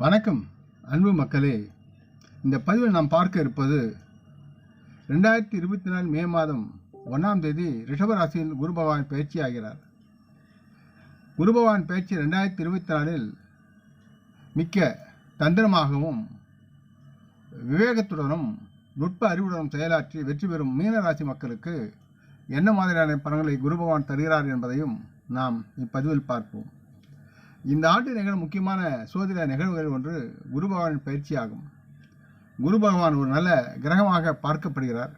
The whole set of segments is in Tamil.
வணக்கம் அன்பு மக்களே. இந்த பதிவில் நாம் பார்க்க இருப்பது 2024 மே மாதம் 1ஆம் தேதி ரிஷபராசியில் குரு பகவான் பயிற்சி ஆகிறார். குரு பகவான் பயிற்சி 2024 மிக்க தந்திரமாகவும் விவேகத்துடனும் நுட்ப அறிவுடனும் செயலாற்றி வெற்றி பெறும் மீனராசி மக்களுக்கு என்ன மாதிரியான பலன்களை குரு பகவான் தருகிறார் என்பதையும் நாம் இப்பதிவில் பார்ப்போம். இந்த ஆண்டு நிகழும் முக்கியமான சோதிட நிகழ்வுகள் ஒன்று குரு பகவானின் பயிற்சியாகும். குரு பகவான் ஒரு நல்ல கிரகமாக பார்க்கப்படுகிறார்.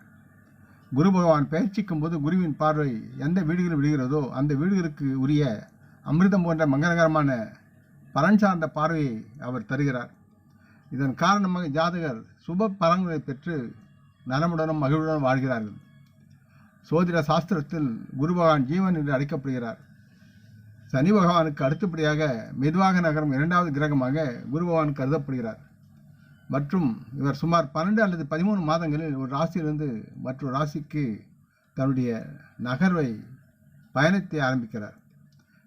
குரு பகவான் பயிற்சிக்கும் போது குருவின் பார்வை எந்த வீடுகளில் விடுகிறதோ அந்த வீடுகளுக்கு உரிய அமிர்தம் போன்ற மங்களகரமான பலன் சார்ந்த பார்வையை அவர் தருகிறார். இதன் காரணமாக ஜாதகர் சுப பலன்களை பெற்று நலமுடனும் மகிழ்வுடனும் வாழ்கிறார்கள். சோதிட சாஸ்திரத்தில் குரு பகவான் ஜீவன் என்று அழைக்கப்படுகிறார். சனி பகவானுக்கு அடுத்தபடியாக மெதுவாக நகரும் இரண்டாவது கிரகமாக குரு பகவான் கருதப்படுகிறார். மற்றும் இவர் சுமார் 12 அல்லது 13 மாதங்களில் ஒரு ராசியிலிருந்து மற்றொரு ராசிக்கு தன்னுடைய நகர்வை பயணத்தை ஆரம்பிக்கிறார்.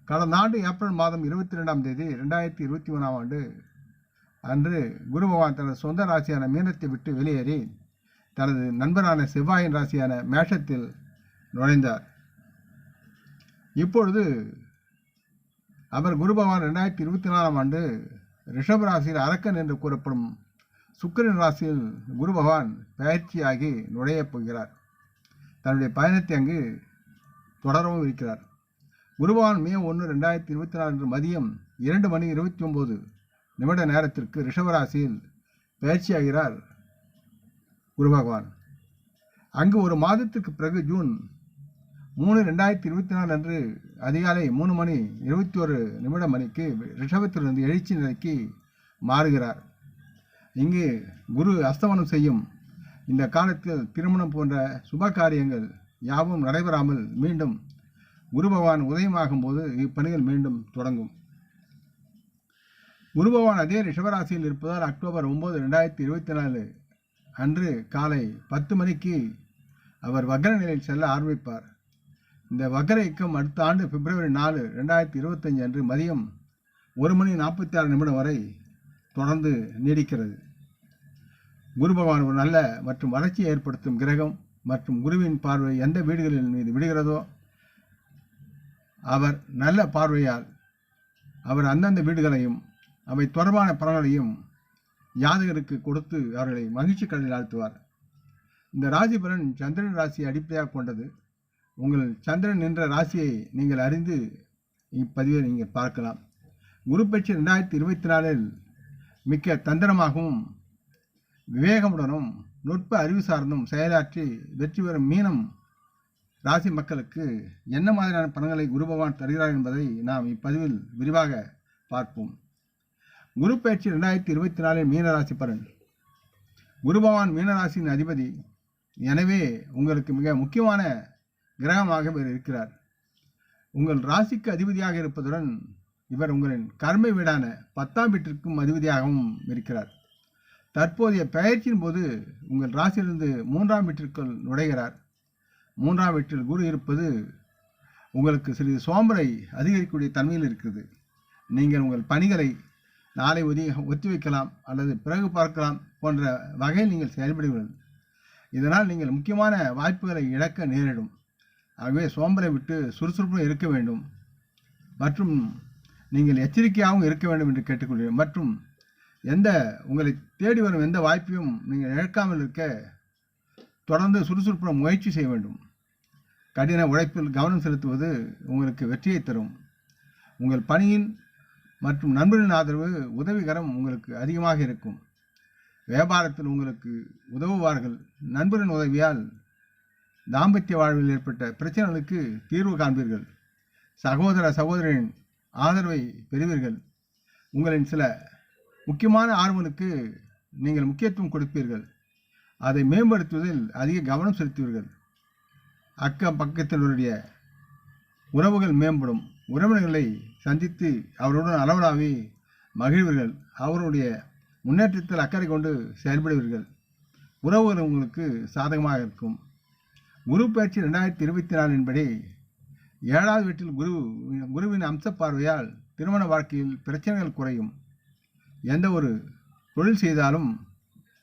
கடந்த ஆண்டு ஏப்ரல் மாதம் 22ஆம் தேதி 2021ஆம் ஆண்டு அன்று குரு பகவான் தனது சொந்த ராசியான மீனத்தை விட்டு வெளியேறி தனது நண்பரான செவ்வாயின் ராசியான மேஷத்தில் நுழைந்தார். இப்பொழுது அவர் குரு பகவான் 2024ஆம் ஆண்டு ரிஷப ராசியில் அரக்கன் என்று கூறப்படும் சுக்கிரன் ராசியில் குரு பகவான் பயிற்சியாகி நுழையப் போகிறார். தன்னுடைய பயணத்தை அங்கு தொடரவும் இருக்கிறார். குரு பகவான் மே 1, 2024 அன்று மதியம் 2:29 நேரத்திற்கு ரிஷபராசியில் பயிற்சியாகிறார் குரு பகவான். அங்கு ஒரு மாதத்திற்கு பிறகு ஜூன் 3, 2024 அன்று அதிகாலை 3:21 ரிஷபத்திலிருந்து எழுச்சி நிலைக்கு மாறுகிறார். இங்கு குரு அஸ்தமனம் செய்யும் இந்த காலத்தில் திருமணம் போன்ற சுப காரியங்கள் யாவும் நடைபெறாமல் மீண்டும் குரு பகவான் உதயமாகும் போது இப்பணிகள் மீண்டும் தொடங்கும். குரு பகவான் அதே ரிஷபராசியில் இருப்பதால் அக்டோபர் 9, 2024 அன்று காலை 10 மணிக்கு அவர் வக்ர நிலையில் செல்ல ஆரம்பிப்பார். இந்த வக்ர இயக்கம் அடுத்த ஆண்டு பிப்ரவரி 4, 2025 அன்று மதியம் 1:46 வரை தொடர்ந்து நீடிக்கிறது. குரு பகவான் ஒரு நல்ல மற்றும் வளர்ச்சியை ஏற்படுத்தும் கிரகம் மற்றும் குருவின் பார்வை எந்த வீடுகளின் மீது விடுகிறதோ அவர் நல்ல பார்வையால் அவர் அந்தந்த வீடுகளையும் அவை தொடர்பான பலன்களையும் ஜாதகருக்கு கொடுத்து அவர்களை மகிழ்ச்சி கடலில் ஆழ்த்துவார். இந்த ராசி பலன் சந்திரன் ராசியை அடிப்படையாக கொண்டது. உங்கள் சந்திரன் என்ற ராசியை நீங்கள் அறிந்து இப்பதிவை நீங்கள் பார்க்கலாம். குரு பயிற்சி 2024 மிக்க தந்திரமாகவும் விவேகமுடனும் நுட்ப அறிவு சார்ந்தும் செயலாற்றி வெற்றி பெறும் மீனம் ராசி மக்களுக்கு என்ன மாதிரியான பலன்களை குரு பகவான் தருகிறார் என்பதை நாம் இப்பதிவில் விரிவாக பார்ப்போம். குரு பயிற்சி 2024 மீனராசி பலன். குரு பகவான் மீனராசியின் அதிபதி. எனவே உங்களுக்கு மிக முக்கியமான கிரகமாக இவர் இருக்கிறார். உங்கள் ராசிக்கு அதிபதியாக இருப்பதுடன் இவர் உங்களின் கர்ம வீடான 10ஆம் வீட்டிற்கும் அதிபதியாகவும் இருக்கிறார். தற்போதைய பயிற்சியின் போது உங்கள் ராசியிலிருந்து 3ஆம் வீட்டிற்குள் நுழைகிறார். 3ஆம் வீட்டில் குரு இருப்பது உங்களுக்கு சிறிது சோம்பலை அதிகரிக்கக்கூடிய தன்மையில் இருக்கிறது. நீங்கள் உங்கள் பணிகளை நாளை ஒத்தி வைக்கலாம் அல்லது பிறகு பார்க்கலாம் போன்ற வகையில் நீங்கள் செயல்படுவீர்கள். இதனால் நீங்கள் முக்கியமான வாய்ப்புகளை இழக்க நேரிடும். ஆகவே சோம்பலை விட்டு சுறுசுறுப்புடன் இருக்க வேண்டும் மற்றும் நீங்கள் எச்சரிக்கையாகவும் இருக்க வேண்டும் என்று கேட்டுக்கொள்கிறேன். மற்றும் உங்களை தேடி வரும் எந்த வாய்ப்பையும் நீங்கள் இழக்காமல் இருக்க தொடர்ந்து சுறுசுறுப்புடன் முயற்சி செய்ய வேண்டும். கடின உழைப்பில் கவனம் செலுத்துவது உங்களுக்கு வெற்றியை தரும். உங்கள் பணியின் மற்றும் நண்பரின் ஆதரவு உதவிகரம் உங்களுக்கு அதிகமாக இருக்கும். வியாபாரத்தில் உங்களுக்கு உதவுவார்கள். நண்பரின் உதவியால் தாம்பத்திய வாழ்வில் ஏற்பட்ட பிரச்சனைகளுக்கு தீர்வு காண்பீர்கள். சகோதர சகோதரின் ஆதரவை பெறுவீர்கள். உங்களின் சில முக்கியமான ஆர்வங்களுக்கு நீங்கள் முக்கியத்துவம் கொடுப்பீர்கள். அதை மேம்படுத்துவதில் அதிக கவனம் செலுத்துவீர்கள். அக்கம் பக்கத்தினுடைய உறவுகள் மேம்படும். உறவினர்களை சந்தித்து அவருடன் அளவலாவி மகிழ்வீர்கள். அவருடைய முன்னேற்றத்தில் அக்கறை கொண்டு செயல்படுவீர்கள். உறவுகள் உங்களுக்கு சாதகமாக இருக்கும். குரு பயிற்சி 2024 படி 7ஆவது வீட்டில் குருவின் அம்ச பார்வையால் திருமண வாழ்க்கையில் பிரச்சனைகள் குறையும். எந்த ஒரு தொழில் செய்தாலும்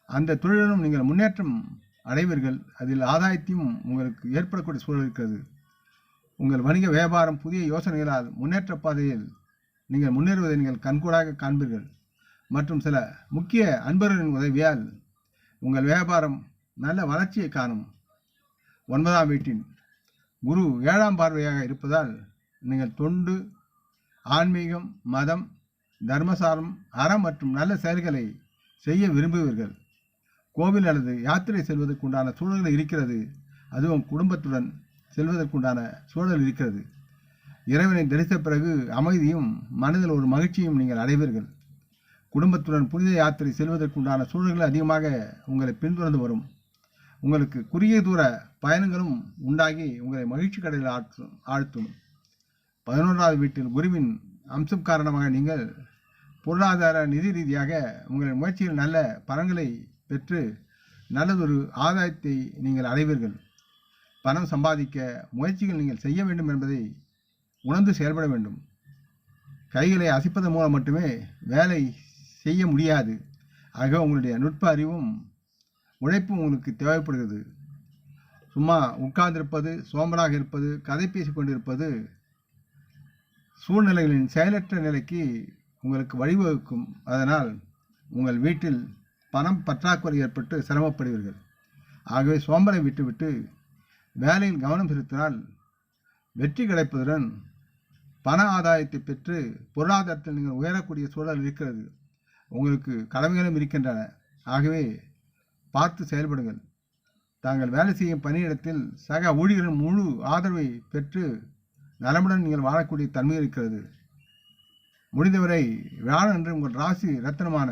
அந்த தொழிலும் நீங்கள் முன்னேற்றம் அடைவீர்கள். அதில் ஆதாயத்தையும் உங்களுக்கு ஏற்படக்கூடிய சூழல் இருக்கிறது. உங்கள் வணிக வியாபாரம் புதிய யோசனைகளால் முன்னேற்ற பாதையில் நீங்கள் முன்னேறுவதை நீங்கள் கண்கூடாக காண்பீர்கள். மற்றும் சில முக்கிய அன்பர்களின் உதவியால் உங்கள் வியாபாரம் நல்ல வளர்ச்சியை காணும். 9ஆம் வீட்டின் குரு 7ஆம் பார்வையாக இருப்பதால் நீங்கள் தொண்டு, ஆன்மீகம், மதம், தர்மசாரம், அறம் மற்றும் நல்ல செயல்களை செய்ய விரும்புவீர்கள். கோவில் அல்லது யாத்திரை செல்வதற்குண்டான சூழல்கள் இருக்கிறது. அதுவும் குடும்பத்துடன் செல்வதற்குண்டான சூழல் இருக்கிறது. இறைவனை தரிசித்த பிறகு அமைதியும் மனதில் ஒரு மகிழ்ச்சியும் நீங்கள் அடைவீர்கள். குடும்பத்துடன் புனித யாத்திரை செல்வதற்குண்டான சூழல்கள் அதிகமாக உங்களை பின்தொடர்ந்து வரும். உங்களுக்கு குறுகிய தூர பயணங்களும் உண்டாகி உங்களை மகிழ்ச்சி கடலில் ஆழ்த்தும். 11ஆவது வீட்டில் குருவின் அம்சம் காரணமாக நீங்கள் பொருளாதார நிதி ரீதியாக உங்கள் முயற்சியில் நல்ல பலன்களை பெற்று நல்லதொரு ஆதாயத்தை நீங்கள் அடைவீர்கள். பணம் சம்பாதிக்க முயற்சிகள் நீங்கள் செய்ய வேண்டும் என்பதை உணர்ந்து செயல்பட வேண்டும். கைகளை அசைப்பதன் மூலம் மட்டுமே வேலை செய்ய முடியாது. ஆக உங்களுடைய நுட்ப அறிவும் உழைப்பும் உங்களுக்கு தேவைப்படுகிறது. சும்மா உட்கார்ந்திருப்பது, சோம்பலாக இருப்பது, கதை பேசிக் கொண்டிருப்பது சூழ்நிலைகளின் செயலற்ற நிலைக்கு உங்களுக்கு வழிவகுக்கும். அதனால் உங்கள் வீட்டில் பணம் பற்றாக்குறை ஏற்பட்டு சிரமப்படுவீர்கள். ஆகவே சோம்பலை விட்டுவிட்டு வேலையில் கவனம் செலுத்தினால் வெற்றி கிடைப்பதுடன் பண ஆதாயத்தை பெற்று பொருளாதாரத்தில் நீங்கள் உயரக்கூடிய சூழல் இருக்கிறது. உங்களுக்கு கடமைகளும் இருக்கின்றன. ஆகவே பார்த்து செயல்படுங்கள். தாங்கள் வேலை செய்யும் பணியிடத்தில் சக ஊழியர்களின் முழு ஆதரவை பெற்று நலமுடன் நீங்கள் வாழக்கூடிய தன்மை இருக்கிறது. முடிந்தவரை வியாழன்று உங்கள் ராசி ரத்தினமான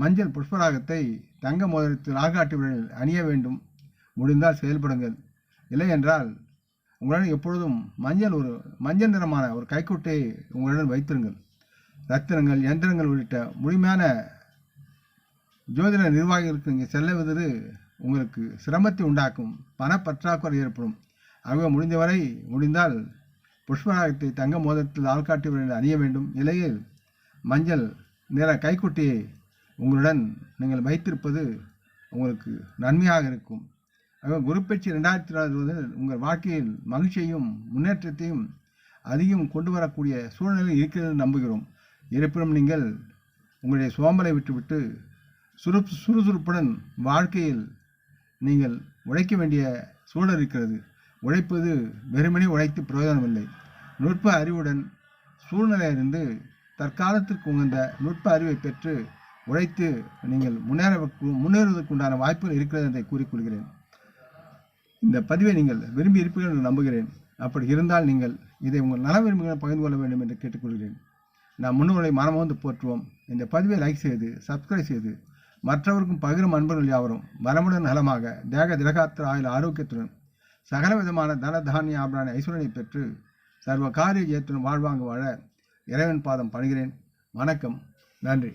மஞ்சள் புஷ்பராகத்தை தங்க மோதிரத்தில் ஆள்காட்டி விரலில் அணிய வேண்டும். முடிந்தால் செயல்படுங்கள். இல்லை என்றால் உங்களுடன் எப்பொழுதும் மஞ்சள் நிறமான ஒரு கைக்குட்டையை உங்களுடன் வைத்திருங்கள். ரத்தினங்கள், எந்திரங்கள் உள்ளிட்ட முழுமையான ஜோதிட நிர்வாகிகளுக்கு இங்கே செல்லுவது உங்களுக்கு சிரமத்தை உண்டாக்கும். பணப்பற்றாக்குறை ஏற்படும். ஆகவே முடிந்தால் புஷ்பராகத்தை தங்க மோதிரத்தில் ஆள்காட்டி விரலில் அணிய வேண்டும். இலையில் மஞ்சள் நிற கைக்குட்டையை உங்களுடன் நீங்கள் வைத்திருப்பது உங்களுக்கு நன்மையாக இருக்கும். ஆக குருப்பெயர்ச்சி 2020 உங்கள் வாழ்க்கையில் மகிழ்ச்சியையும் முன்னேற்றத்தையும் அதிகம் கொண்டு வரக்கூடிய சூழ்நிலை இருக்கிறது நம்புகிறோம். இருப்பினும் நீங்கள் உங்களுடைய சோம்பலை விட்டுவிட்டு சுறுசுறுப்புடன் வாழ்க்கையில் நீங்கள் உழைக்க வேண்டிய சூழல் இருக்கிறது. உழைப்பது வெறுமனே உழைத்து பிரயோஜனமில்லை. நுட்ப அறிவுடன் சூழ்நிலையிலிருந்து தற்காலத்திற்கு உகந்த நுட்ப அறிவை பெற்று உழைத்து நீங்கள் முன்னேறுவதற்குண்டான வாய்ப்புகள் இருக்கிறது என்பதை கூறிக்கொள்கிறேன். இந்த பதிவை நீங்கள் விரும்பி இருப்பீர்கள் என்று நம்புகிறேன். அப்படி இருந்தால் நீங்கள் இதை உங்கள் நல விரும்புகளை பகிர்ந்து கொள்ள வேண்டும் என்று கேட்டுக்கொள்கிறேன். நாம் முன்னோர்களை மனமோந்து போற்றுவோம். இந்த பதிவை லைக் செய்து சப்ஸ்கிரைப் செய்து மற்றவருக்கும் பகிரும் அன்பர்கள் யாவரும் வளமுடன் நலமாக தேக திரகாத்திர ஆயுள் ஆரோக்கியத்துடன் சகல விதமான தன தானிய ஆபரண ஐஸ்வரனை பெற்று சர்வ காரிய ஜெயத்துடன் வாழ்வாங்க வாழ இறைவன் பாதம் பணிகிறேன். வணக்கம். நன்றி.